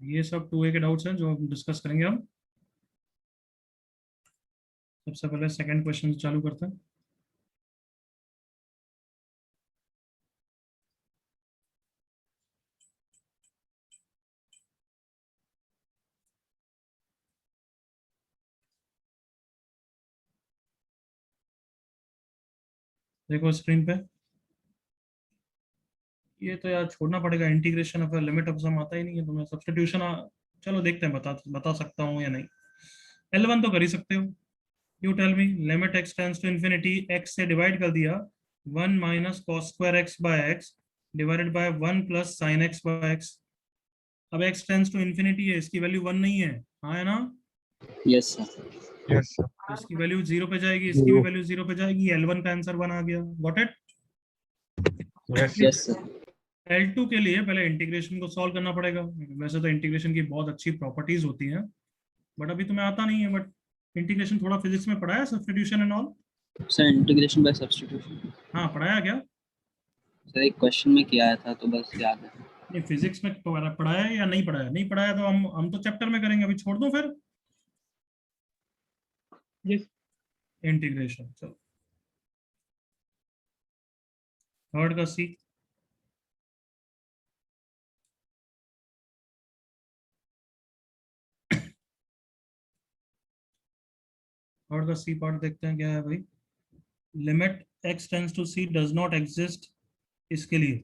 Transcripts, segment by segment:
ये सब 2A के डाउट्स हैं जो हम डिस्कस करेंगे हम। सबसे पहले सेकंड क्वेश्चन चालू करते हैं। देखो स्क्रीन पे, ये तो यार छोड़ना पड़ेगा, integration of limit of some आता ही नहीं है तुम्हें। सब्स्टिट्यूशन चलो देखते हैं, बता सकता हूँ या नहीं। L1 तो कर ही सकते हो। You tell me, limit x tends to infinity, x से डिवाइड कर दिया, 1 minus cos square x by x divided by 1 plus sine x by x. अब एक्स टेंस टू इन्फिनिटी है, इसकी वैल्यू 1 नहीं है, हाँ है ना? Yes sir. Yes sir. तो इसकी वैल्यू 0 पे जाएगी, इसकी भी वैल्यू 0 पे जाएगी। L1 का आंसर 1 आ गया। Got it? Yes sir. L2 के लिए पहले इंटीग्रेशन को सॉल्व करना पड़ेगा। वैसे तो इंटीग्रेशन की बहुत अच्छी प्रॉपर्टीज होती हैं, बट अभी तुम्हें आता नहीं है। बट इंटीग्रेशन थोड़ा फिजिक्स में पढ़ाया, substitution and all? Sir integration by substitution हाँ पढ़ाया क्या? सर एक क्वेश्चन में किया था तो बस याद है। नहीं, फिजिक्स में पढ़ाया है या नहीं पढ़ाया? नहीं पढ़ाया तो हम तो चैप्टर में करेंगे, अभी छोड़ दो फिर। यस। इंटीग्रेशन चलो, थर्ड का सी। थर्ड का सी पार्ट देखते हैं क्या है भाई। Limit x tends to c does not exist, इसके लिए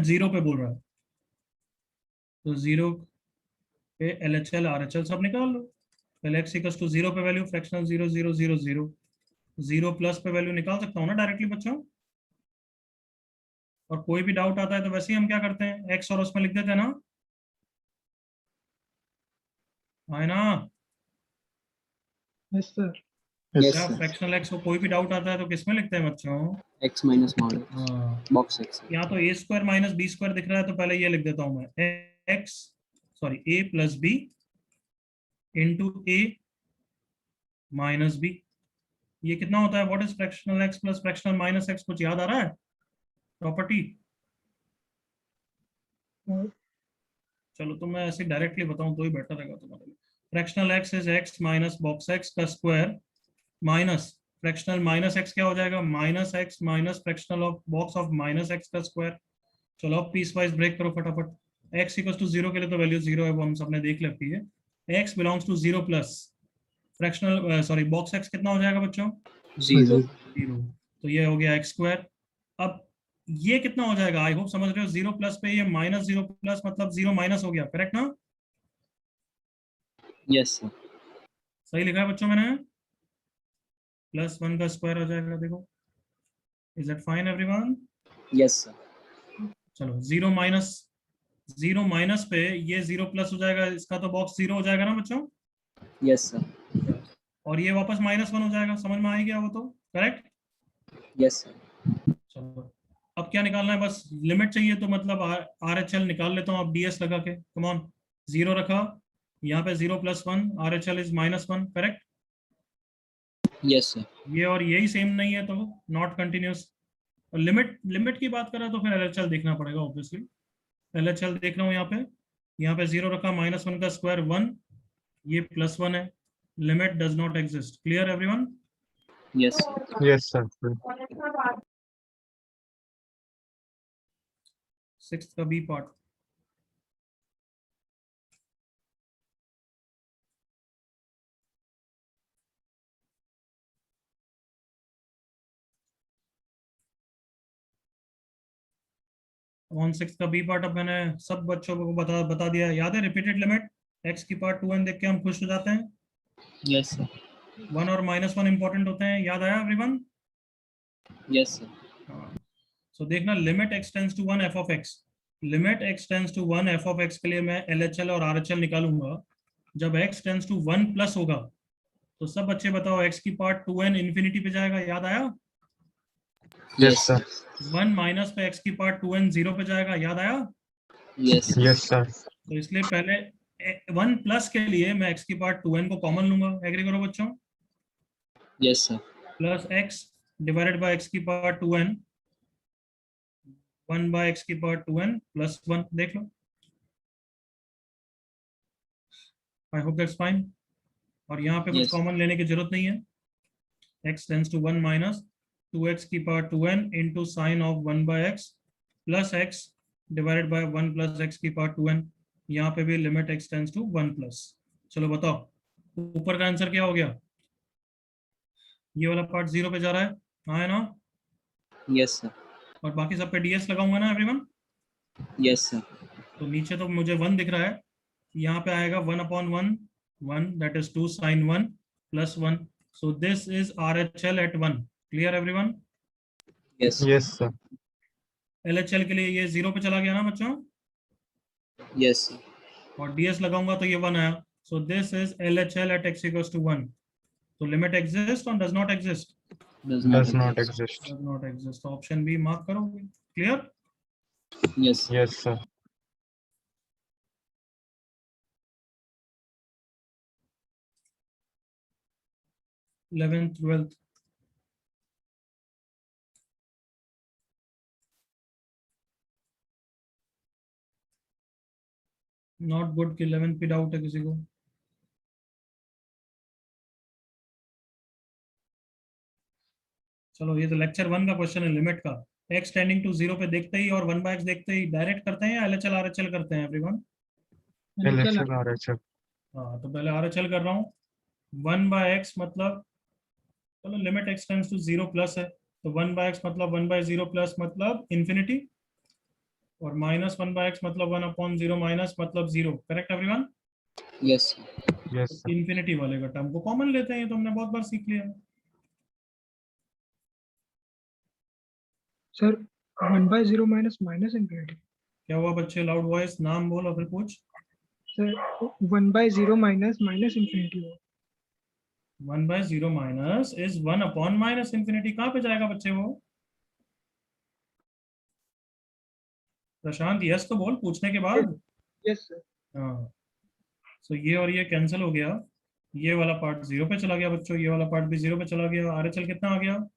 0 पे बोल रहा है, तो 0 पे LHL RHL सब निकाल लो। पहले x इक्वल्स टू 0 पे वैल्यू फ्रैक्शनल 0 0 0 0, 0 प्लस पे वैल्यू निकाल सकता हूँ ना डायरेक्टली बच्चों। और कोई भी डाउट आता है तो वैसे ही हम क्या करते हैं, x और उसमें लिख देते हैं ना, है ना? Yes sir. यस या सर। फ्रैक्शनल x को कोई भी डाउट आता है तो किसमें लिखते हैं बच्चों? एक्स माइनस मॉड हाँ, बॉक्स एक्स। यहाँ तो ए स्क्वायर माइनस बी स्क्वायर दिख रहा है, तो पहले ये लिख देता हूँ मैं, एक्स सॉरी ए प्लस बी इंटू ए माइनस बी। ये कितना होता है? What is fractional x plus fractional minus x? कुछ याद आ रहा है प्रॉपर्टी? चलो तो मैं ऐसे डायरेक्टली बताऊं तो ही बेटर रहेगा तुम्हारे लिए। Fractional x is x minus box x का square minus fractional minus x क्या हो जाएगा, minus x minus fractional of box of minus x का स्क्वायर। चलो अब पीस वाइज ब्रेक करो फटाफट। एक्स इक्वल टू 0 के लिए तो वैल्यू 0 है, वो हम सबने देख रखी है। X belongs to 0 plus fractional sorry box x कितना हो जाएगा बच्चों? जीरो। 0। तो ये हो गया एक्स स्क्वायर। अब ये कितना हो जाएगा? आई होप समझ रहे हो, 0 प्लस पे ये माइनस 0 प्लस मतलब 0 माइनस हो गया, करेक्ट ना? Yes sir. सही लिखा है बच्चों मैंने? प्लस 1 का स्क्वायर हो जाएगा, देखो। Is it fine everyone? Yes sir. चलो 0 माइनस पे ये 0 प्लस हो जाएगा, इसका तो बॉक्स 0 हो जाएगा ना बच्चों? Yes sir. और ये वापस -1 हो जाएगा, समझ में आ ही गया वो तो, करेक्ट? Yes sir. चलो अब क्या निकालना है, बस लिमिट चाहिए, तो मतलब RHL निकाल लेता हूँ अब DS लगा के। कम ऑन, 0 रखा, यहाँ पे 0 plus 1, RHL is -1, correct? Yes sir. ये और यही सेम नहीं है तो नॉट कंटिन्यूस। और लिमिट लिमिट की बात करें तो फिर LHL देखना पड़ेगा ऑब्वियसली। LHL देख रहा हूँ यहाँ पे 0 रखा, -1 का स्क्वायर 1, ये +1 है। Limit does not exist. Clear everyone? Yes sir. Yes sir. Sixth का बी पार्ट। सिक्स का बी पार्ट अब मैंने सब बच्चों को बता दिया। याद है रिपीटेड लिमिट एक्स की पार्ट 2n देख के हम खुश हो जाते हैं। Yes sir. 1 और -1 इंपॉर्टेंट होते हैं, याद आया एवरीवन? Yes sir. हाँ, सो देखना, limit x tends to 1 f of x, limit x tends to 1 f of x के लिए मैं LHL और RHL निकालूंगा जब x टेंस टू 1 प्लस होगा। तो सब बच्चे बताओ, x की पार्ट 2n इन्फिनिटी पे जाएगा, याद आया? Yes sir. 1 माइनस पे x की पार्ट 2n 0 पे जाएगा, याद आया? यस। Yes sir. तो इसलिए पहले 1 प्लस के लिए मैं x की पार्ट 2n को कॉमन लूंगा। एग्री करो बच्चों? Yes sir. Plus x divided by x की पावर 2n, 1 बाय x की पावर 2n प्लस 1, देख लो। I hope that's fine. और यहाँ पे कुछ Yes. कॉमन लेने की जरूरत नहीं है। x tends to 1 minus 2x की power 2n into sine of 1 by x plus x divided by 1 plus x की पावर 2n। यहाँ पे भी limit x tends to 1 plus. चलो बताओ ऊपर का आंसर क्या हो गया? ये वाला पार्ट 0 पे जा रहा है, हाँ है ना? Yes, sir. और बाकी सब पे ds लगाऊंगा ना एवरीवन? Yes, sir. तो नीचे तो मुझे 1 दिख रहा है, यहाँ पे आएगा 1/1, 1 that is 2 sin 1 plus 1। So this is RHL at 1। Clear everyone? Yes. Yes, sir. LHL के लिए ये 0 पे चला गया ना बच्चों, Yes, sir. और ds लगाऊंगा तो ये 1 आया। So this is LHL at x equals to 1। तो लिमिट एग्जिस्ट और does not exist? Does not Does not exist. exist. Does not exist. Option B mark करोगे? Clear? Yes. Yes, sir. 11th 12th not good कि 11th पे doubt है किसी को? चलो ये तो लेक्चर 1 का क्वेश्चन है लिमिट का। x टेंडिंग टू 0 पे देखते ही और 1/x देखते ही डायरेक्ट करते हैं या LHL RHL करते हैं एवरीवन? LHL RHL. हाँ तो पहले RHL कर रहा हूँ। 1/x मतलब, चलो limit x tends to 0 plus है, तो 1/x मतलब 1/0 प्लस मतलब इंफिनिटी, और माइनस 1/x मतलब 1/0 माइनस मतलब 0। Correct everyone? Yes, sir. Yes, sir. Infinity वाले का टर्म को कॉमन लेते हैं, ये तो हमने बहुत बार सीख लिया है। Sir 1/0 minus minus infinity. क्या हुआ बच्चे? लाउड वॉइस, नाम बोल और फिर पूछ। सर 1/0 माइनस माइनस इन्फिनिटी हो। 1/0 माइनस इज 1 माइनस इंफिनिटी। कहाँ पे जाएगा बच्चे वो? प्रशांत यस तो बोल पूछने के बाद। Yes sir. हाँ, सो ये और ये कैंसिल हो गया, ये वाला पार्ट 0 पे चला गया बच्चों, ये वाला पार्ट भी 0 पे चला गया। RHL कितना आ गया?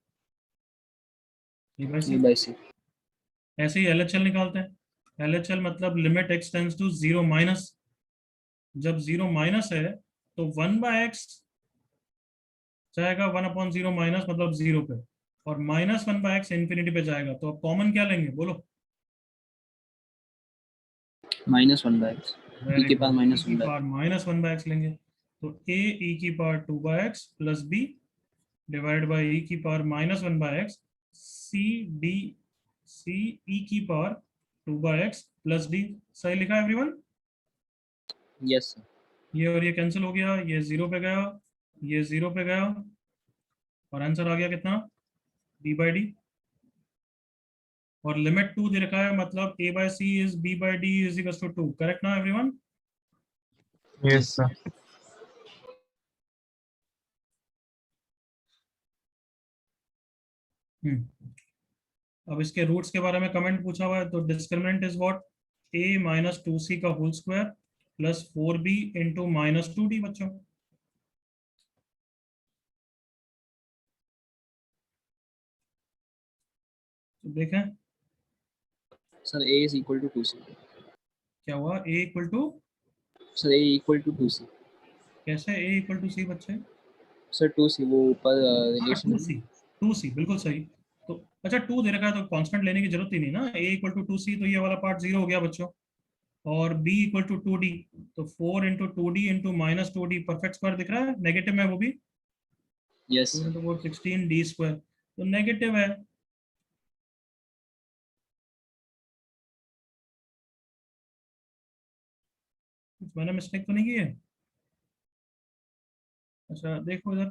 ये भाई E by C. ऐसे ही LHL निकालते हैं। LHL मतलब limit x tends to 0 minus. जब 0 माइनस है तो 1/x जाएगा 1/0 माइनस मतलब 0 पे, और माइनस 1/x इंफिनिटी पे जाएगा। तो अब कॉमन क्या लेंगे बोलो? Minus 1 by X. E के power minus 1 by X. Minus 1/x लेंगे, तो a e की power 2/x plus b divide by e की power minus 1/x c d c e की पावर 2/x प्लस d। सही लिखा है एवरीवन? Yes, sir. ये और ये कैंसिल हो गया, ये 0 पे गया, ये 0 पे गया, और आंसर आ गया कितना? d/d। और लिमिट 2 दे रखा है, मतलब a/c is b/d is equal to 2। Correct ना एवरीवन? Yes, sir. अब इसके रूट्स के बारे में कमेंट पूछा हुआ है, तो discriminant is what? a minus 2c का whole square plus 4b into minus 2d बच्चों। तो देखें Sir, A is equal to 2C. क्या हुआ, a equal to, Sir, A equal to 2C. कैसे a इक्वल टू c बच्चे? Sir, 2C वो ऊपर रिलेशन 2c, 2c बिल्कुल सही। तो अच्छा 2 दे रखा है तो कांस्टेंट लेने की जरूरत ही नहीं ना। a इक्वल टू 2c, तो ये वाला पार्ट 0 हो गया बच्चों, और b इक्वल टू 2d, तो 4 into 2d into minus 2d perfect square दिख रहा है, नेगेटिव में वो भी। Yes, 4 sir. Into 4 16 d square, तो नेगेटिव है। कुछ मैंने मिस्टेक तो नहीं की है? अच्छा देखो इधर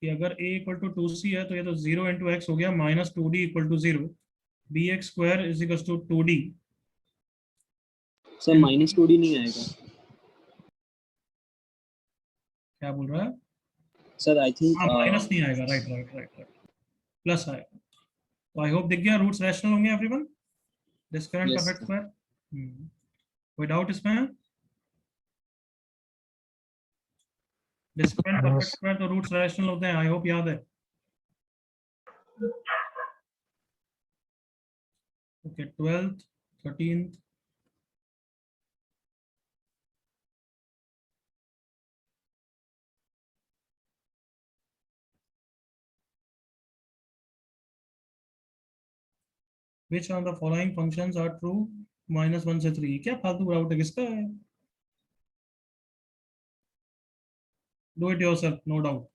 कि अगर a इक्वल टू 2c है तो ये तो 0 इंटू एक्स हो गया minus 2d equal to 0, bx square is equal to 2d। Sir, minus 2D नहीं आएगा. क्या बोल रहा है? Sir, I think हाँ माइनस नहीं आएगा, right right right right, plus आएगा। तो आई होप दिख गया, रूट्स रैशनल होंगे everyone. Discriminant yes, perfect sir. Square, कोई डाउट इसमें? Discriminant perfect Yes. स्क्वायर तो रूट्स रैशनल होते हैं, आई होप याद है। Okay 12th 13th which of the following functions are true -1 से 3? क्या फालतू डाउट है, किसका है? Do it yourself, no doubt.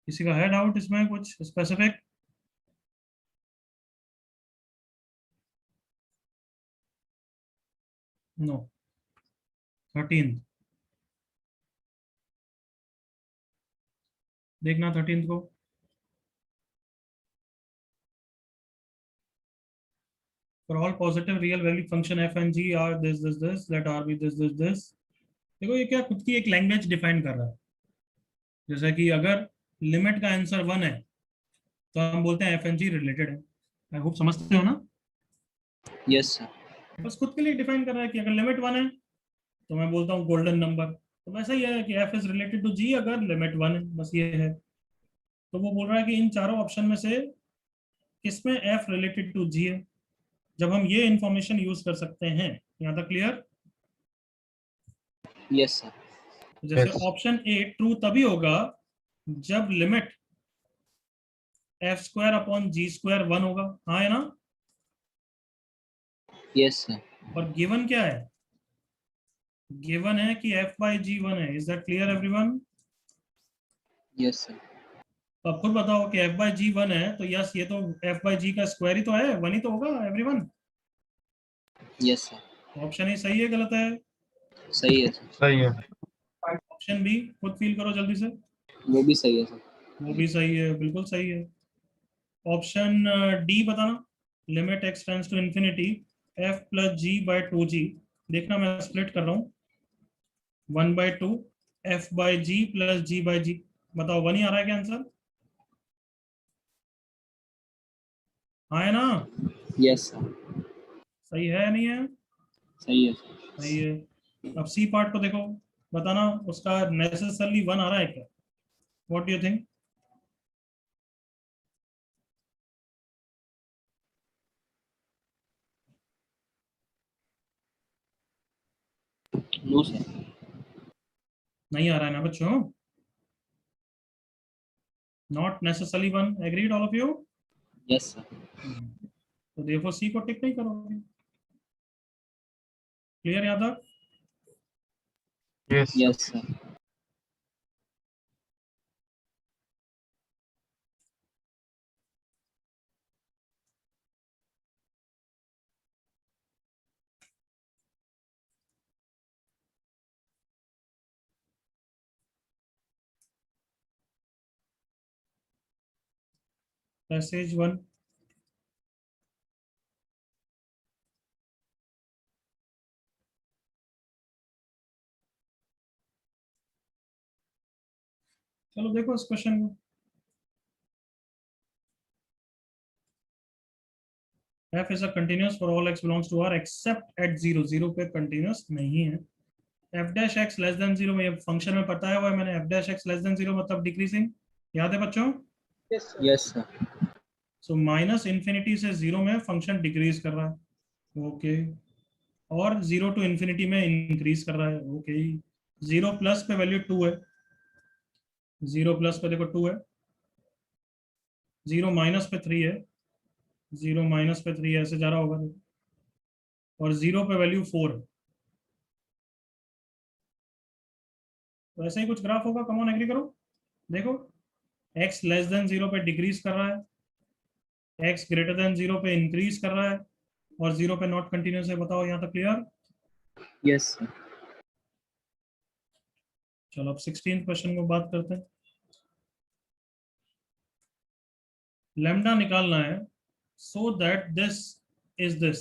किसी का है डाउट इसमें कुछ स्पेसिफिक? नो। 13 देखना, 13 को। For all positive real value function f and g are this, let r be this. देखो ये क्या खुद की एक लैंग्वेज डिफाइन कर रहा है। जैसा कि अगर लिमिट का आंसर 1 है तो हम बोलते हैं एफ एंड जी रिलेटेड है। आई होप समझते हो ना? Yes sir. बस खुद के लिए डिफाइन कर रहा है कि अगर लिमिट 1 है तो मैं बोलता हूँ गोल्डन नंबर। तो वैसा ही है कि एफ इज रिलेटेड टू जी अगर लिमिट 1 है, बस ये है। तो वो बोल रहा है कि इन चारों ऑप्शन में से किसमें एफ रिलेटेड टू जी है, जब हम ये इंफॉर्मेशन यूज कर सकते हैं। यहाँ तक क्लियर? Yes sir. जैसे Yes. ऑप्शन ए ट्रू तभी होगा जब लिमिट एफ स्क्वायर अपॉन जी स्क्वायर 1 होगा। हाँ है ना? Yes sir. और गिवन क्या है? गिवन है कि f बाई जी 1 है। Is that clear everyone? Yes sir. तो अब खुद बताओ कि f बाई जी 1 है तो यस, ये तो f बाई जी का स्क्वायर ही तो है, 1 ही तो होगा एवरीवन। Yes sir. ऑप्शन ही सही है, गलत है? सही है सर। सही है। ऑप्शन बी खुद फील करो जल्दी से। वो भी सही है सर। वो भी सही है, बिल्कुल सही है। ऑप्शन डी बताना, limit x tends to infinity f plus G by 2g। देखना मैं स्प्लिट कर रहा हूँ, 1/2 f by G plus G by G. बताओ 1 ही आ रहा है क्या आंसर? हाँ है ना? Yes sir. सही है या नहीं है? सही है सर। सही है। अब सी पार्ट को देखो, बताना उसका नेसेसरली 1 आ रहा है क्या? What do you think? No sir. नहीं आ रहा है ना बच्चों? Not necessarily 1, agreed all of you? Yes sir. तो देखो सी को टिक नहीं करोगे। क्लियर यहाँ तक? Yes. Yes sir. पैसेज 1। चलो देखो इस क्वेश्चन को। f is a continuous for all x belongs to R except at 0। 0 पे कंटिन्यूस नहीं है। f dash x less than 0 में, ये फंक्शन में बताया हुआ है मैंने, f dash x less than 0 मतलब डिक्रीजिंग। याद है बच्चों? Yes, sir. Yes sir. So minus infinity से 0 में फंक्शन डिक्रीज कर रहा है। ओके। और 0 टू इन्फिनिटी में इंक्रीज कर रहा है। ओके। 0 प्लस पे वैल्यू 2 है। 0 प्लस पे देखो 2 है। 0 माइनस पे 3 है। 0 माइनस पे 3 ऐसे जा रहा होगा। और 0 पे वैल्यू 4 है। तो ऐसे ही कुछ ग्राफ होगा। कम ऑन एग्री करो। देखो x लेस देन 0 पे डिक्रीज कर रहा है, x ग्रेटर देन 0 पे इंक्रीज कर रहा है, और 0 पे नॉट कंटिन्यूस है। बताओ यहाँ तक क्लियर? Yes sir. चलो अब 16th क्वेश्चन को बात करते हैं। लैम्डा निकालना है so that this is this.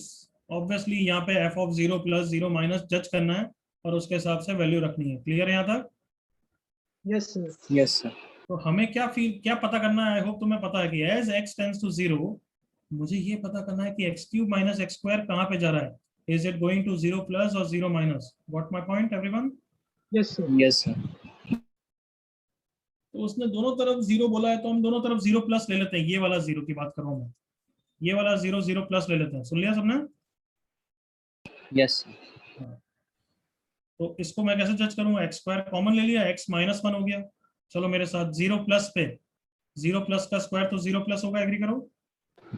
Obviously यहाँ पे f ऑफ 0 प्लस 0 माइनस जज करना है और उसके हिसाब से वैल्यू रखनी है। क्लियर है यहाँ तक? Yes, sir. Yes sir. तो हमें क्या पता करना है? आई होप तुम्हें पता है कि एज x टेंड्स टू 0 मुझे ये पता करना है कि x cube minus x square कहाँ पे जा रहा है। Is it going to 0 plus और 0 minus? What my point everyone? Yes, sir. Yes sir. तो उसने दोनों तरफ 0 बोला है तो हम दोनों तरफ 0 प्लस ले लेते हैं। ये वाला 0 की बात कर रहा हूँ मैं, ये वाला 0 0 प्लस ले लेते हैं। सुन लिया सबने? Yes sir. तो इसको मैं कैसे जज करूंगा? एक्स स्क्वायर कॉमन ले लिया, x माइनस 1 हो गया। चलो मेरे साथ 0 प्लस पे 0 प्लस का स्क्वायर तो 0 प्लस होगा। एग्री करो?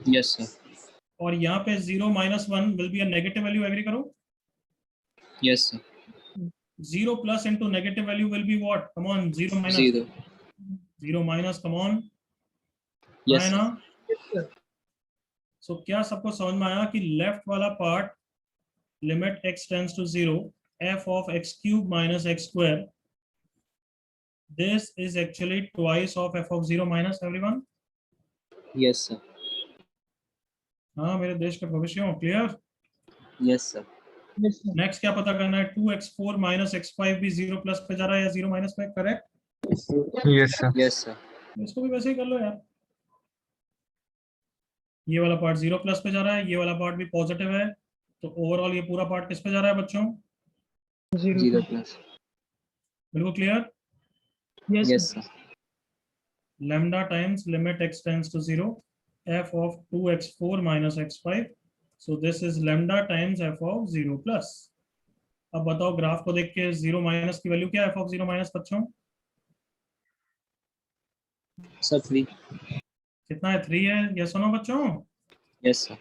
Yes, sir. और यहाँ पे 0 minus 1 will be a negative value, agree करो. Yes, sir. 0 plus into negative value will be what? Come on, 0 minus. 0. 0 minus, come on. Yes, है sir. ना? So क्या सबको समझ में आया कि लेफ्ट वाला part limit x tends to 0 f of x cube minus x square, this is actually twice of f of 0 minus, everyone. Yes, sir. हाँ, मेरे देश के भविष्य हो, clear. Yes, sir. Yes, sir. Next क्या पता करना है, 2x4 minus x5 भी 0 प्लस पे जा रहा है या 0 माइनस पे, correct. Yes, sir. Yes, sir. इसको भी वैसे ही कर लो यार. ये वाला पार्ट 0 प्लस पे जा रहा है, ये वाला पार्ट भी पॉजिटिव है, तो ओवरऑल ये पूरा पार्ट किस पे जा रहा है बच्चों? 0 plus. बिल्कुल clear. Yes, Yes, sir. sir. lambda times limit x tends to 0 f of 2x4 minus x5, so this is lambda times f of 0 plus. अब बताओ ग्राफ को देख के 0 माइनस की वैल्यू क्या है f of 0 माइनस बच्चों? Sir, 3. कितना है? 3 है. ये सुनो बच्चों, Yes, sir.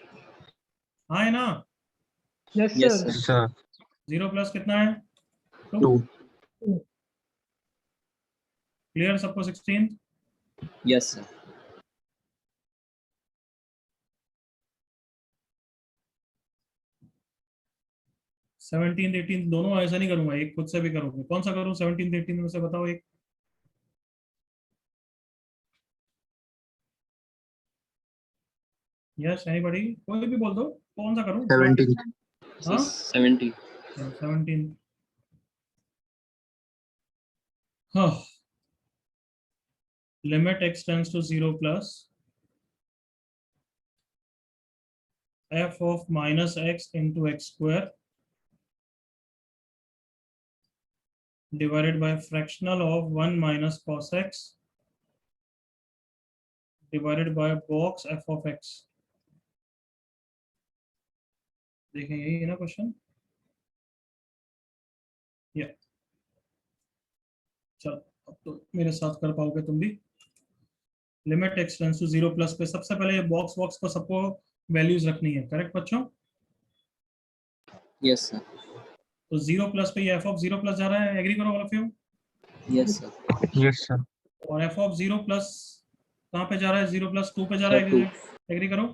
हाँ है ना? Yes, Yes, sir. sir. Sir. 0 plus कितना है? 2. क्लियर सबको? 16. Yes, sir. सेवनटीन 18 दोनों ऐसा नहीं करूंगा, एक खुद से भी करूंगा. कौन सा करूं 17 18 में से बताओ एक. यस एनीबॉडी, कोई भी बोल दो, कौन सा करूं? 17. Sir, हाँ 70. 17. हाँ, limit x tends to 0 plus f of minus x into x square divided by fractional of 1 minus cos x divided by box f of x. देखें यही है ना क्वेश्चन. या चलो, अब तो मेरे साथ कर पाओगे तुम भी. Limit x tends to 0 plus पे सबसे पहले बॉक्स बॉक्स को सबको वैल्यूज रखनी है, करेक्ट बच्चों? Yes, sir. तो 0 प्लस पे ये f of 0 प्लस जा रहा है, एग्री करो all of you. Yes, sir. Yes, sir. और f of 0 प्लस कहाँ पे जा रहा है? 0 प्लस 2 पे जा रहा Sir, है, 2. एग्री करो.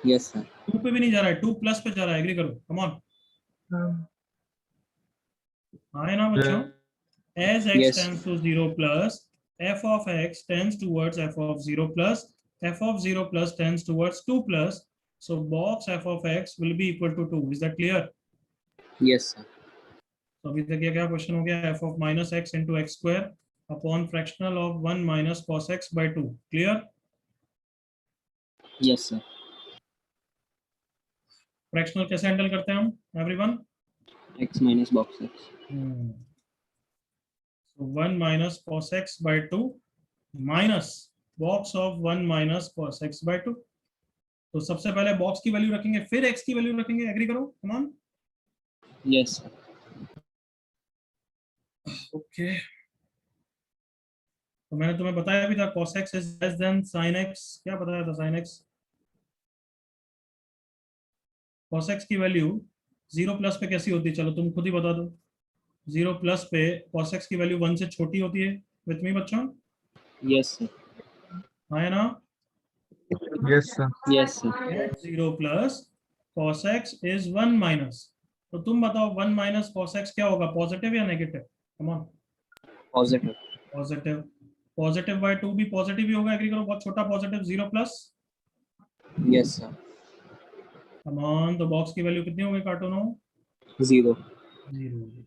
Yes, sir. 2 पे भी नहीं जा रहा है, 2 प्लस पे जा रहा है, एग्री करो. Come on. हाँ है ना बच्चों? as x Yes. tends to 0 plus f of x tends towards f of 0 plus f of 0 plus tends towards 2 plus, so box f of x will be equal to 2. Is that clear? Yes, sir. तो अभी तक ये क्या question हो गया? f of minus x into x square upon fractional of 1 minus cos x by 2. Clear? Yes, sir. Fractional कैसे handle करते हैं हम everyone? X minus box X. So 1 minus cos x by 2 minus box of 1 minus cos x by 2. तो सबसे पहले box की value रखेंगे, फिर x की वैल्यू रखेंगे, एग्री करो. Come on. Yes, sir. Okay, तो मैंने तुम्हें बताया भी था cos x is less than sin x. क्या बताया था? sin x. cos x की वैल्यू 0 प्लस पे कैसी होती है? चलो तुम खुद ही बता दो. 0 प्लस पे cos x की वैल्यू 1 से छोटी होती है. विथ मी बच्चों? Yes, sir. हाँ है ना? Yes, sir. Yes, sir. 0 plus cos x is 1 minus. तो तुम बताओ 1 minus cos x क्या होगा, पॉजिटिव या negative? Come on. Positive. Positive. Positive by 2 भी पॉजिटिव ही होगा, एग्री करो. बहुत छोटा positive. 0 plus. Yes, sir. Come on. तो बॉक्स की वैल्यू कितनी हो गई कार्टूनो? 0. 0.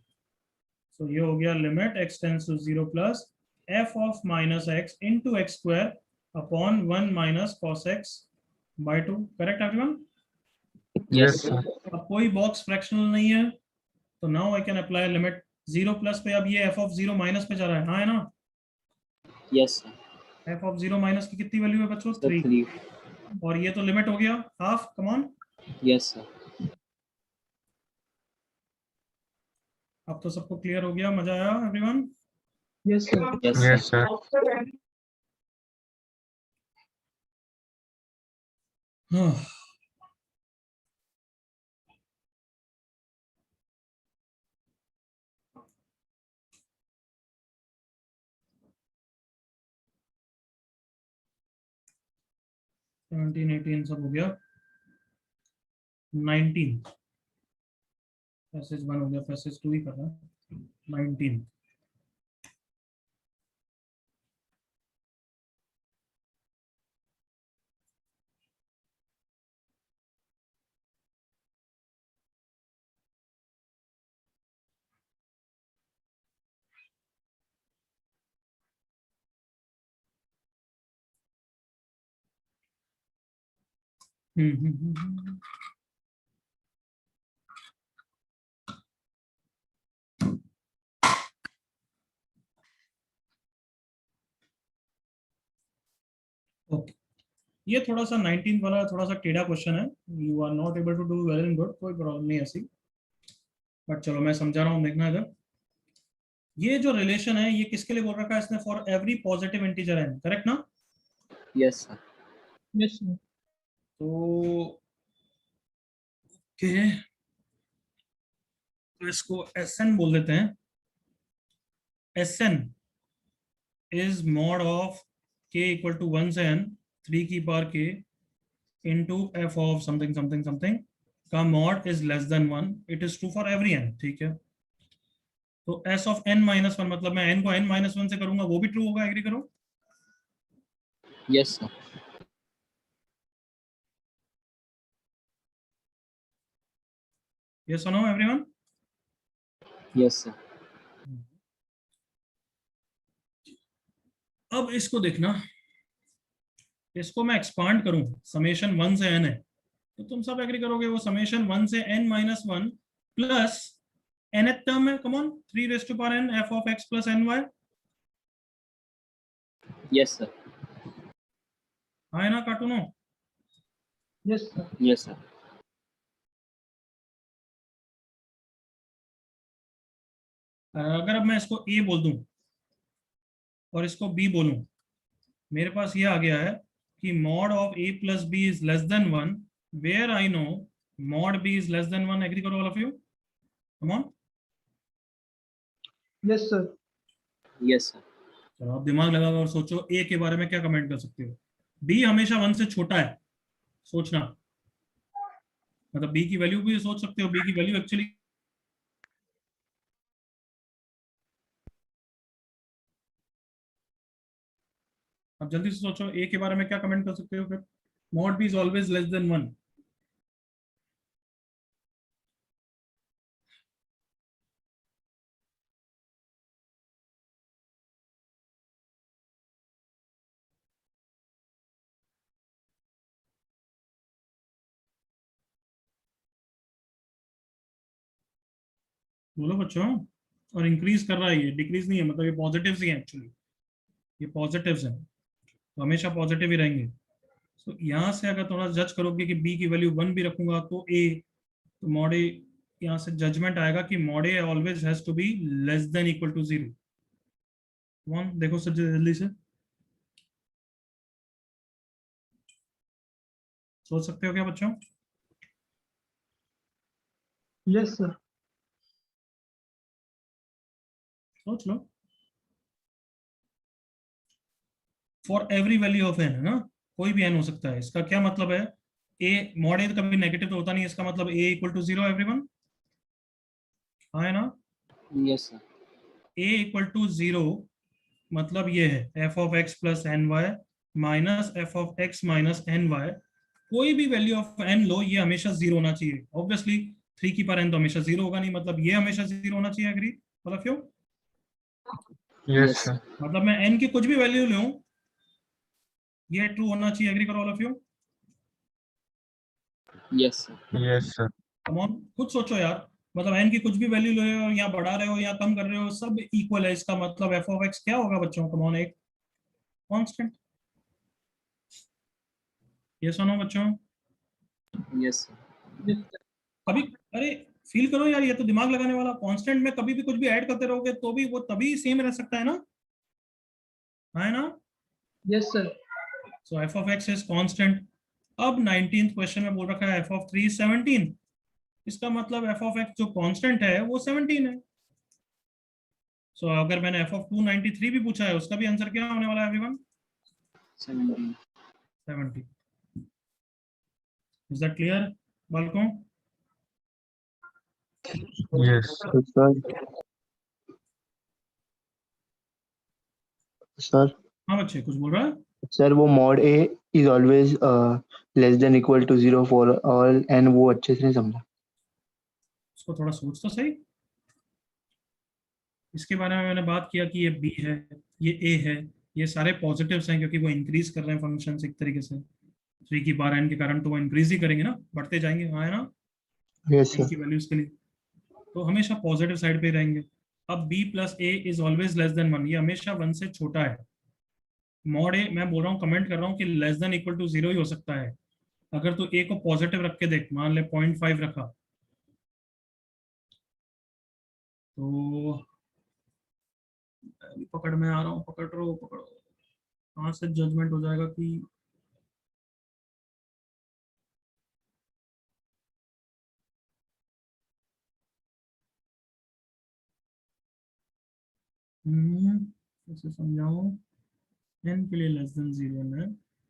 सो ये हो गया limit x tends to 0 plus f of minus x into x square upon 1 minus cos x by 2. Correct everyone? Yes, sir. अब कोई बॉक्स फ्रैक्शनल नहीं है, तो now I can apply limit 0 plus पे. अब ये f of 0 माइनस पे जा रहा है, हाँ है ना? Yes, sir. f of 0 minus की कितनी वैल्यू है बच्चों? Sir, 3. 3. और ये तो लिमिट हो गया half. Come on. Yes, sir. अब तो सबको क्लियर हो गया, मजा आया everyone? Yes, sir. Yes, Yes, sir. sir. हाँ, सेवनटीन 18 सब हो गया। 19 पैसेज 1 हो गया, पैसेज 2 ही कर रहा है। 19 हम्म। ओके, ये थोड़ा सा 19 वाला थोड़ा सा टेढ़ा क्वेश्चन है। You are not able to do well in good, कोई प्रॉब्लम नहीं ऐसी, बट चलो मैं समझा रहा हूँ, देखना इधर। ये जो रिलेशन है ये किसके लिए बोल रखा है इसने? For every positive integer N, correct ना? Yes sir. Yes sir. तो के तो इसको एस एन बोल देते हैं। S N is mod of K equal to 1 से n 3 की power k into F of something something something का mod is less than 1। It is true for every n, ठीक है? तो एस ऑफ n माइनस 1 मतलब मैं n को n minus 1 से करूंगा, वो भी ट्रू होगा, एग्री करो? Yes sir. यस और नो एवरीवन? Yes sir. अब इसको देखना, इसको मैं एक्सपांड करूं, समेशन 1 से n है, तो तुम सब एग्री करोगे वो समेशन 1 से n minus 1 plus nth term है, come on, 3 raise to power n f of x plus ny। Yes sir. हाँ है ना कार्टूनो? Yes sir. Yes sir. अगर अब मैं इसको a बोल दूं और इसको b बोलूं, मेरे पास ये आ गया है कि mod of a plus b is less than 1 where I know mod b is less than 1। Agree करो all of you, come on. Yes sir. Yes sir. चलो आप दिमाग लगाओ और सोचो a के बारे में क्या कमेंट कर सकते हो। b हमेशा 1 से छोटा है, सोचना, मतलब b की वैल्यू भी सोच सकते हो। b की वैल्यू एक्चुअली अब जल्दी से सोचो a के बारे में क्या कमेंट कर सकते हो फिर। Mod b is always less than 1। बोलो बच्चों। और इंक्रीज कर रहा है, ये डिक्रीज नहीं है, मतलब ये पॉजिटिव्स ही है एक्चुअली, ये पॉजिटिव्स हैं, तो हमेशा पॉजिटिव ही रहेंगे। तो यहाँ से अगर थोड़ा जज करोगे कि b की वैल्यू 1 भी रखूंगा तो a, तो मॉड ए, यहाँ से जजमेंट आएगा कि mod A always has to be less than equal to 0। One देखो सर जल्दी से, सोच सकते हो क्या बच्चों? Yes sir. सोच लो। For every value of N है ना, कोई भी एन हो सकता है। इसका क्या मतलब है? ए मॉड ए कभी नेगेटिव तो होता नहीं है, इसका मतलब ए इक्वल टू 0 एवरीवन, हाँ है ना? Yes sir. A equal to 0 मतलब ये है f of x plus n y minus f of x minus n y. कोई भी वैल्यू ऑफ एन लो, ये हमेशा 0 होना चाहिए ऑब्वियसली। 3 की पावर एन तो हमेशा 0 होगा नहीं, मतलब ये हमेशा 0 होना चाहिए। एग्री मतलब क्यों? Yes, sir. मतलब मैं एन की कुछ भी वैल्यू लूं, ये ट्रू होना चाहिए। एग्री करो all of you, yes sir. Yes, sir. Come on, खुद सोचो यार। मतलब एन की कुछ भी वैल्यू ले रहे हो, या बढ़ा रहे हो या कम कर रहे हो, सब इक्वल है। इसका मतलब एफ ऑफ एक्स क्या होगा बच्चों? कम ऑन, एक कांस्टेंट। ये सुनो बच्चों, यस सर। कभी, अरे फील करो यार, ये तो दिमाग लगाने वाला। कांस्टेंट में कभी भी कुछ भी ऐड करते रहोगे तो भी वो तभी सेम रह सकता है ना, है ना? Yes sir. So F of x is constant, अब 19th क्वेश्चन में बोल रखा है एफ ऑफ 3 17, इसका मतलब एफ ऑफ एक्स जो कांस्टेंट है वो 17 है। सो अगर मैंने एफ ऑफ 293 भी पूछा है, उसका भी आंसर क्या होने वाला है एवरीवन? 17। 70। इज दैट क्लियर बालकों? Yes. सर हाँ बच्चे कुछ बोल रहा है? सर वो mod a is always less than equal to 0 for all and वो अच्छे से नहीं समझा। उसको थोड़ा सोच तो सही। इसके बारे में मैंने बात किया कि ये बी है, ये ए है, ये सारे पॉजिटिव्स हैं क्योंकि वो इंक्रीज कर रहे हैं फंक्शन एक तरीके से। 3 की पावर n के कारण तो वो इंक्रीज ही करेंगे ना, बढ़ते जाएंगे, हाँ है ना, यस n सर। की वैल्यूज के लिए, तो हमेशा पॉजिटिव साइड पे ही रहेंगे। अब b plus A is always less than 1, ये हमेशा 1 से छोटा है। मॉड ए मैं बोल रहा हूँ, कमेंट कर रहा हूँ कि लेस देन इक्वल टू 0 ही हो सकता है। अगर तू a को पॉजिटिव रख के देख, मान ले 0.5 रखा, तो अभी पकड़ में आ रहा हूँ, पकड़ रहा हूँ, पकड़ो, कहाँ से जजमेंट हो जाएगा कि कैसे समझाऊं। n के लिए लेस देन 0 है,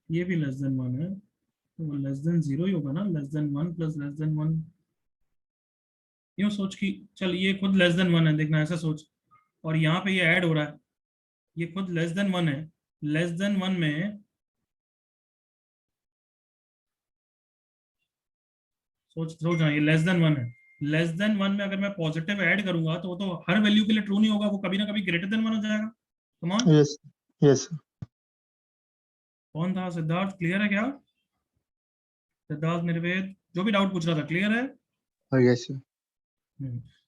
ये भी लेस देन 1 है, तो वो लेस देन 0 ही होगा ना, less than 1 plus less than 1। यूँ सोच कि चल ये खुद लेस देन 1 है, देखना ऐसा सोच, और यहाँ पे ये ऐड हो रहा है, ये खुद लेस देन 1 है, लेस देन 1 में सोच सोच, हाँ ये लेस देन 1 है, लेस देन 1 में अगर मैं पॉजिटिव ऐड करूंगा तो वो तो हर वैल्यू के लिए ट्रू नहीं होगा, वो कभी ना कभी ग्रेटर देन 1 हो जाएगा। कम ऑन। यस यस कौन था? सिद्धार्थ क्लियर है क्या? सिद्धार्थ निर्वेद जो भी डाउट पूछ रहा था, क्लियर है? Yes sir.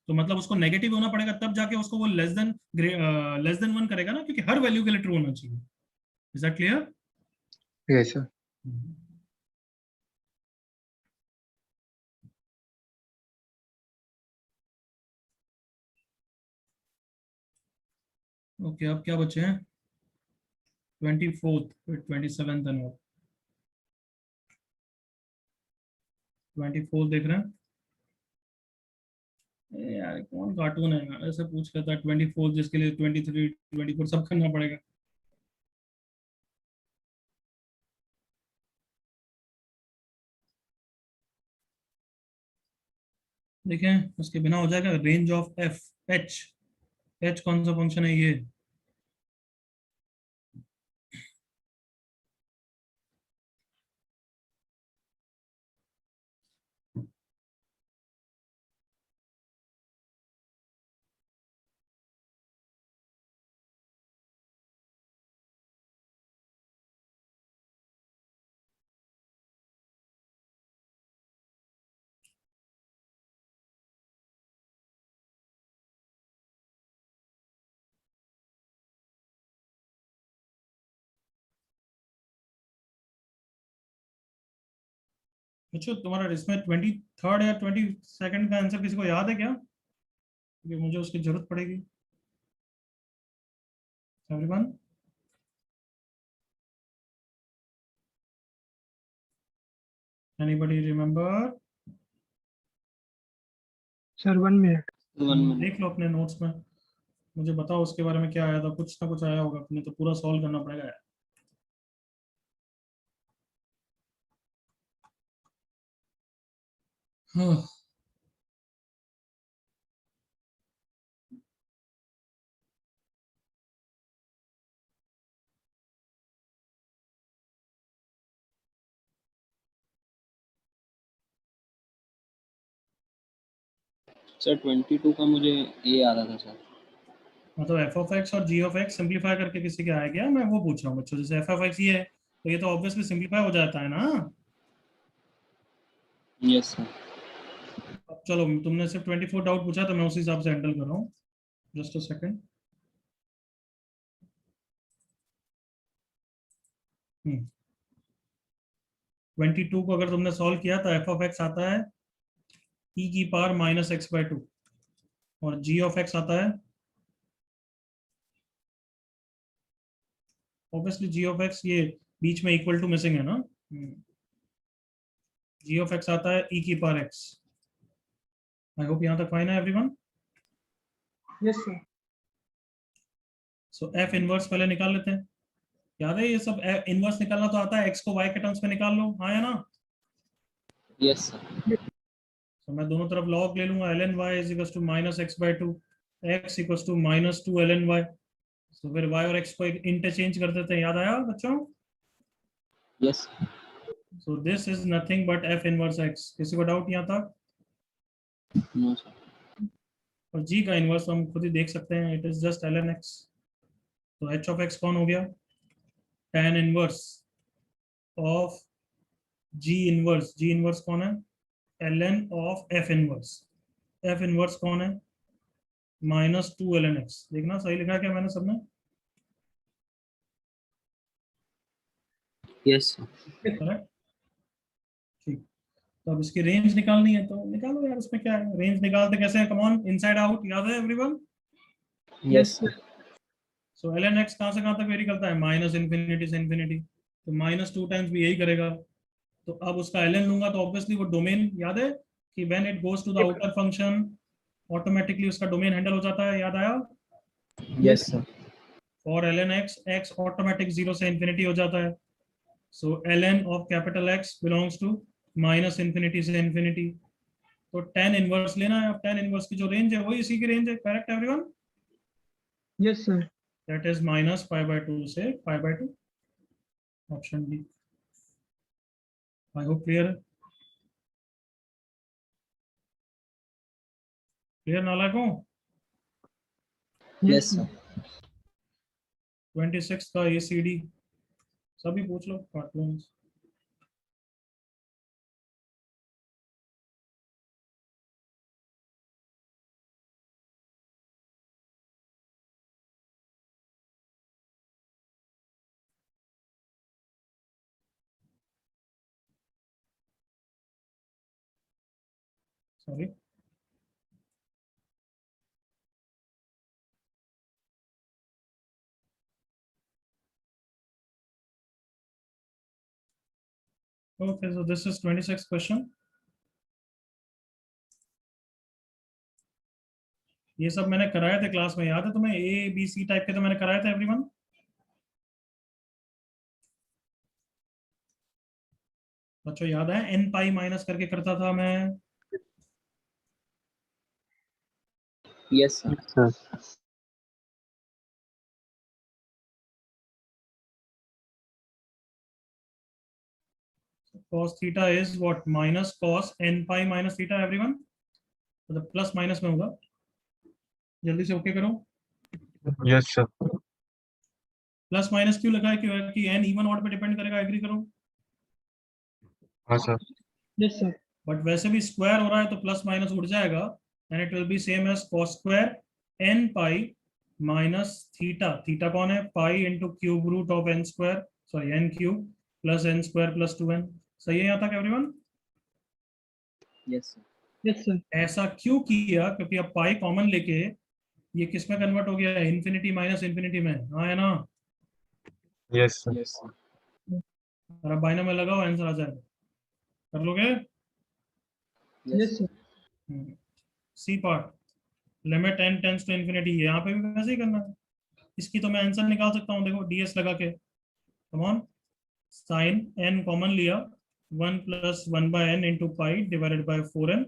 तो मतलब उसको नेगेटिव होना पड़ेगा तब जाके उसको वो लेस देन 1 करेगा ना, क्योंकि हर वैल्यू के लिए ट्रू होना चाहिए। Is that clear? Yes sir. Okay, अब क्या बचे हैं? 24th, 27th एंड 24 देख रहे हैं? यार कौन कार्टून है यार, ऐसे पूछ करता है 24 जिसके लिए 23 24 सब करना पड़ेगा। देखें उसके बिना हो जाएगा, range of F H, H कौन सा फंक्शन है ये? अच्छा तुम्हारा इसमें 23rd या 22nd का आंसर किसी को याद है क्या? क्योंकि मुझे उसकी जरूरत पड़ेगी। Everyone? Anybody remember? Sir 1 minute. 1 minute. देख लो अपने नोट्स में, मुझे बताओ उसके बारे में क्या आया था, कुछ ना कुछ आया होगा, अपने तो पूरा सॉल्व करना पड़ेगा यार। हाँ। सर 22 का मुझे ये आ रहा था सर। मतलब एफ ऑफ एक्स और जी ऑफ एक्स सिंप्लीफाई करके किसी के आया क्या? मैं वो पूछ रहा हूँ बच्चों, जैसे एफ ऑफ एक्स ये है तो ये तो ऑब्वियसली सिंप्लीफाई हो जाता है ना। Yes sir. अब चलो तुमने सिर्फ 24 डाउट पूछा तो मैं उसी हिसाब से हैंडल कर रहा हूँ। Just a second. 22 को अगर तुमने सॉल्व किया तो एफ ऑफ एक्स आता है e की पावर -x/2, और g ऑफ एक्स आता है ऑब्वियसली g ऑफ एक्स, ये बीच में इक्वल टू मिसिंग है ना। g ऑफ x आता है e की पावर x। आई होप यहाँ तक फाइन है एवरीवन। Yes, sir. सो f इनवर्स पहले निकाल लेते हैं। याद है ये सब इनवर्स निकालना तो आता है, x को y के टर्म्स में निकाल लो, हाँ या ना। Yes sir. तो मैं दोनों तरफ लॉग ले लूंगा, ln y is equal to minus x by two, x equal to minus two ln y। तो फिर y और x को इंटरचेंज कर देते हैं, याद आया बच्चों। Yes so this is nothing but f inverse x। किसी को डाउट यहाँ तक? No sir. और g का इनवर्स हम खुद ही देख सकते हैं, it is just ln x। तो h ऑफ x कौन हो गया? tan inverse of g inverse. g inverse कौन है? ln of f inverse. f inverse कौन है? Minus two ln x। देखना सही लिखा है क्या मैंने सबने? Yes sir. करेक्ट, ठीक। तो अब इसकी रेंज निकालनी है तो निकालो यार, इसमें क्या है, रेंज निकालते कैसे हैं? कम ऑन, इनसाइड आउट, याद है everyone? Yes sir. So ln x कहाँ से कहाँ तक वेरी करता है? माइनस इन्फिनिटी से इन्फिनिटी। तो माइनस टू टाइम्स भी यही करेगा। तो अब उसका ln लूंगा तो ऑब्वियसली वो डोमेन, याद है कि when it goes to the outer function automatically उसका डोमेन हैंडल हो जाता है, याद आया? Yes sir. For ln x, x automatic 0 से इन्फिनिटी हो जाता है। So ln of capital X belongs to minus infinity से इन्फिनिटी। तो tan इनवर्स लेना है। अब tan इनवर्स की जो रेंज है वही इसी की रेंज है, correct everyone? Yes, sir. That is minus pi by two से pi by two, option D. I hope clear है। क्लियर नालायकों? Yes, yes sir. सर। 26 का ACD सभी पूछ लो, cartoons. Sorry, okay, so this is 26th question. ये सब मैंने कराया था क्लास में, याद है तुम्हें? ए बी सी टाइप के तो मैंने कराया था एवरीवन। बच्चों याद है? एन पाई माइनस करके करता था मैं। Yes sir. Sir. cos theta is what? Minus cos n pi minus theta everyone. मतलब प्लस माइनस में होगा। जल्दी से ओके करो। Yes, sir. प्लस माइनस क्यों लगा है? कि एन इवन ऑड पे डिपेंड करेगा, एग्री करो। हाँ sir. Yes, sir. बट वैसे भी स्क्वायर हो रहा है तो प्लस माइनस उड़ जाएगा, and it will be same as cos square n pi minus theta. Theta कौन है? Pi into cube root of n square, sorry n cube plus n square plus two n. सही है यहाँ तक everyone? Yes sir. Yes, sir. ऐसा क्यों किया? क्योंकि अब पाई कॉमन लेके ये किस में कन्वर्ट हो गया है? इन्फिनिटी माइनस इन्फिनिटी में, हाँ है ना? Yes, sir. Yes sir. और अब बाइनम में लगाओ, आंसर आ जाएगा। कर लोगे? Yes, sir. C part, limit n tends to infinity, यहाँ पे भी वैसे ही करना है। इसकी तो मैं आंसर निकाल सकता हूँ, देखो ds लगा के। Come on, sine n common लिया, 1 plus 1 by n into pi divided by 4n,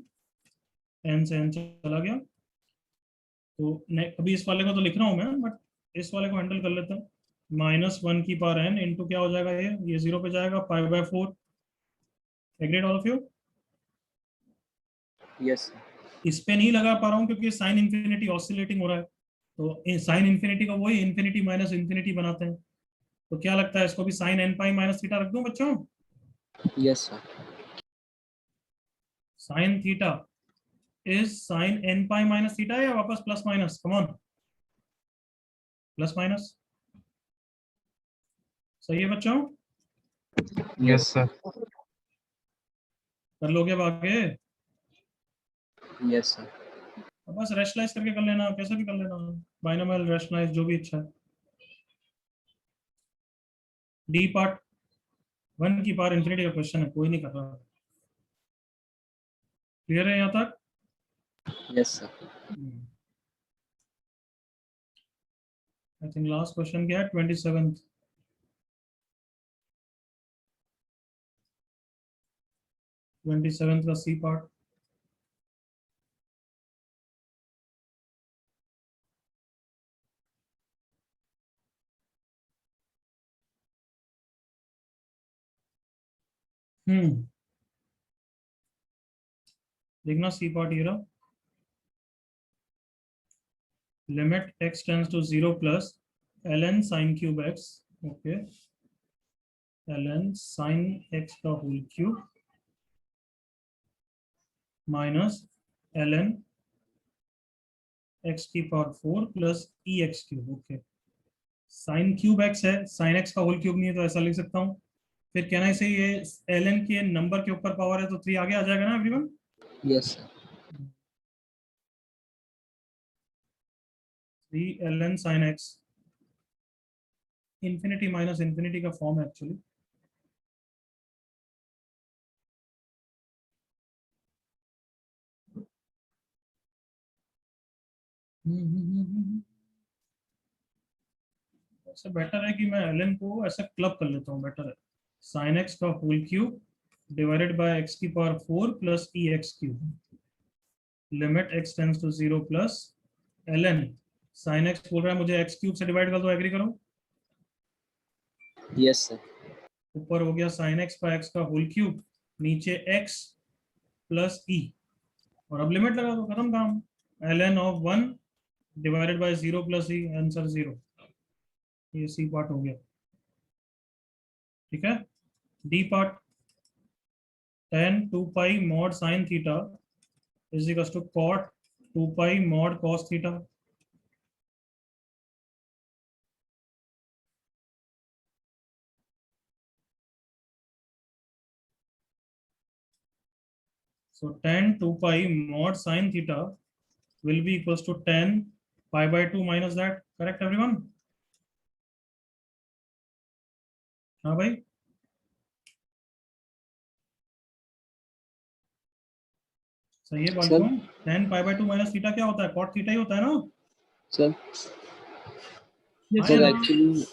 n से n चला गया। तो अभी इस वाले को तो लिख रहा हूँ मैं, बट इस वाले को हैंडल कर लेते हैं। माइनस 1 की पावर n इंटू क्या हो जाएगा? ये 0 पे जाएगा, pi by 4। Agreed all of you? Yes sir. इस पे नहीं लगा पा रहा हूँ क्योंकि साइन इन्फिनिटी ऑसिलेटिंग हो रहा है। तो साइन इन्फिनिटी का वही इन्फिनिटी माइनस इन्फिनिटी बनाते हैं। तो क्या लगता है, इसको भी sine n pi minus theta रख दूं बच्चों? Yes sir. Sine theta is sine n pi minus theta, या वापस plus minus? Come on, plus minus. सही है बच्चों? Yes, sir. कर लोगे अब आगे? Yes sir. अब बस रैशनलाइज करके कर लेना, कैसे भी कर लेना, बाइनोमियल रैशनलाइज, जो भी इच्छा है। डी पार्ट 1 की पावर इन्फिनिटी का क्वेश्चन है, कोई नहीं कर रहा। क्लियर है यहाँ तक? Yes sir. I think last question क्या है? 27th। 27th का सी पार्ट। देखना सी पार्ट ये रहा। Limit x tends to 0 plus ln sin cube x, okay, ln sin x का whole cube minus ln x की पावर 4 प्लस ई x cube, okay. Sine cube x है, sine x का whole cube नहीं है, तो ऐसा लिख सकता हूँ। फिर कहना इसे ये ln के नंबर के ऊपर पावर है, तो 3 आगे आ जाएगा ना everyone? Yes sir. 3 ln sin x, infinity minus infinity का फॉर्म है एक्चुअली। ऐसे बेटर है कि मैं ln को ऐसा क्लब कर लेता हूँ, बेटर है। sin x का whole cube divided by x की power 4 plus E x cube, limit x tends to 0 plus ln sin x बोल रहा है मुझे x क्यूब से डिवाइड कर दो, एग्री करो। Yes sir. ऊपर हो गया sin x का x का होल क्यूब, नीचे x प्लस e, और अब लिमिट लगा दो, खत्म काम। ln of 1 divided by 0 plus e, answer 0। ये सी पार्ट हो गया, ठीक है। D part, tan 2 pi mod sin theta is equal to cot 2 pi mod cos theta. So tan 2 pi mod sin theta will be equals to tan pi by 2 minus that. Correct everyone? हाँ भाई, सही है sir Balkan. tan pi by 2 minus theta क्या होता है? cot theta ही होता है ना? सर हाँ सर या ना? एक्चुअली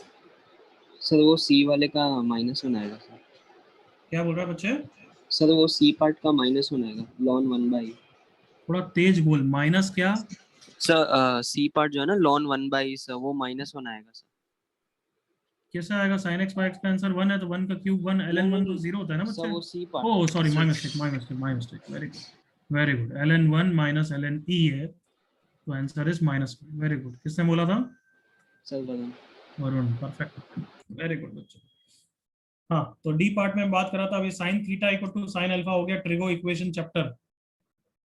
सर वो सी वाले का -1 आएगा सर। क्या बोल रहा है बच्चे? सर वो सी पार्ट का -1 आएगा, ln 1/। थोड़ा तेज बोल, माइनस क्या? सर सी पार्ट जो है ना ln 1/, सर वो -1 आएगा सर। कैसे आएगा? sin x by x का आंसर 1 है, तो 1 का क्यूब 1, ln 1 तो 0 होता है ना सर बच्चे? वो C part oh sorry, my mistake, my mistake, my mistake. Very good, very good. ln 1 minus ln e है, तो आंसर इज -1। Very good. किसने बोला था? Sir Varun. Varun, perfect, very good बच्चे। हाँ, तो डी पार्ट में बात करा था अभी, sine theta equal to sine alpha हो गया, trigo equation chapter.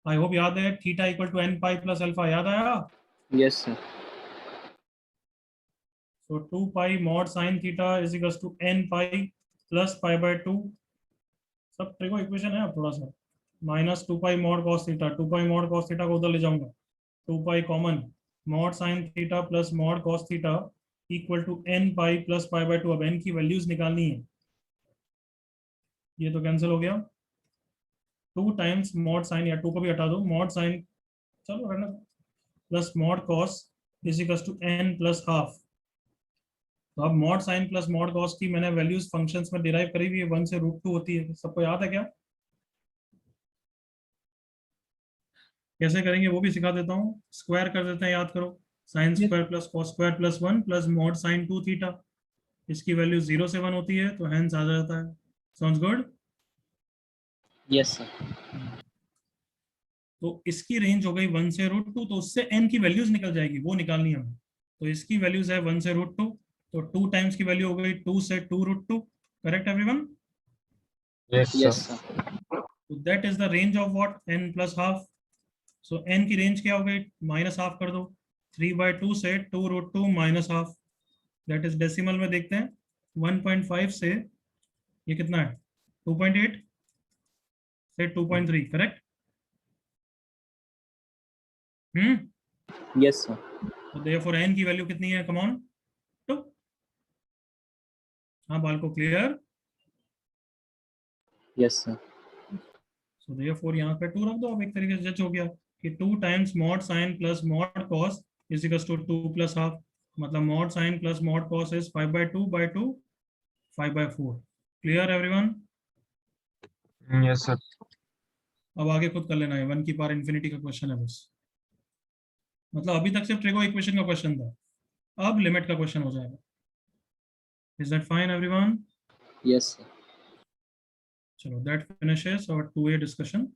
I hope याद है, theta equal to n pi plus alpha, याद आया? Yes sir. So 2 pi mod sine theta is equal to n pi plus pi by 2। सब trigo equation है। अब थोड़ा सा minus 2 pi mod cos theta, 2 pi mod cos theta को उधर ले जाऊंगा, 2 pi common, mod sine theta plus mod cos theta equal to n pi plus pi by 2। अब एन की वैल्यूज निकालनी है, ये तो कैंसिल हो गया। 2 टाइम्स मॉड साइन, या 2 को भी हटा दो, मॉड साइन, चलो रहना, plus mod cos is equal to n plus half. तो अब mod sine plus mod cos की मैंने वैल्यूज फंक्शंस में डिराइव करी हुई है, 1 से √2 होती है। सबको याद है क्या? कैसे करेंगे वो भी सिखा देता हूँ, स्क्वायर कर देते हैं, याद करो। Sine square plus cos square plus 1 plus mod sine 2 theta, इसकी वैल्यू 0 से 1 होती है, तो हेंस आ जाता है। Sounds good? Yes sir. तो इसकी रेंज हो गई 1 से √2, तो उससे n की वैल्यूज निकल जाएगी, वो निकालनी है हमें। तो इसकी वैल्यूज है 1 से √2, तो 2 टाइम्स की वैल्यू हो गई 2 से 2 √2। Correct everyone? Yes, sir. Yes sir. तो that is the range of what? n plus half. So n की रेंज क्या हो गई? माइनस हाफ कर दो, 3/2 से 2 √2 minus half, that is decimal में देखते हैं, 1.5 से ये कितना है? 2.8 से 2.3, करेक्ट? Yes sir. तो देयरफॉर n की वैल्यू कितनी है? Come on, 2। हाँ बाल को clear? Yes sir. So therefore यहाँ पे 2 रख दो, अब एक तरीके से जज हो गया कि 2 times mod sine plus mod cos is equals to 2 plus half, मतलब mod sine plus mod cos is 5/2 5/4। Clear everyone? Yes, sir. अब आगे खुद कर लेना है, 1 की पावर इंफिनिटी का क्वेश्चन है बस, मतलब अभी तक सिर्फ ट्रिगो इक्वेशन का क्वेश्चन था, अब लिमिट का क्वेश्चन हो जाएगा। Is that fine everyone? Yes, sir. चलो, that finishes our 2A discussion.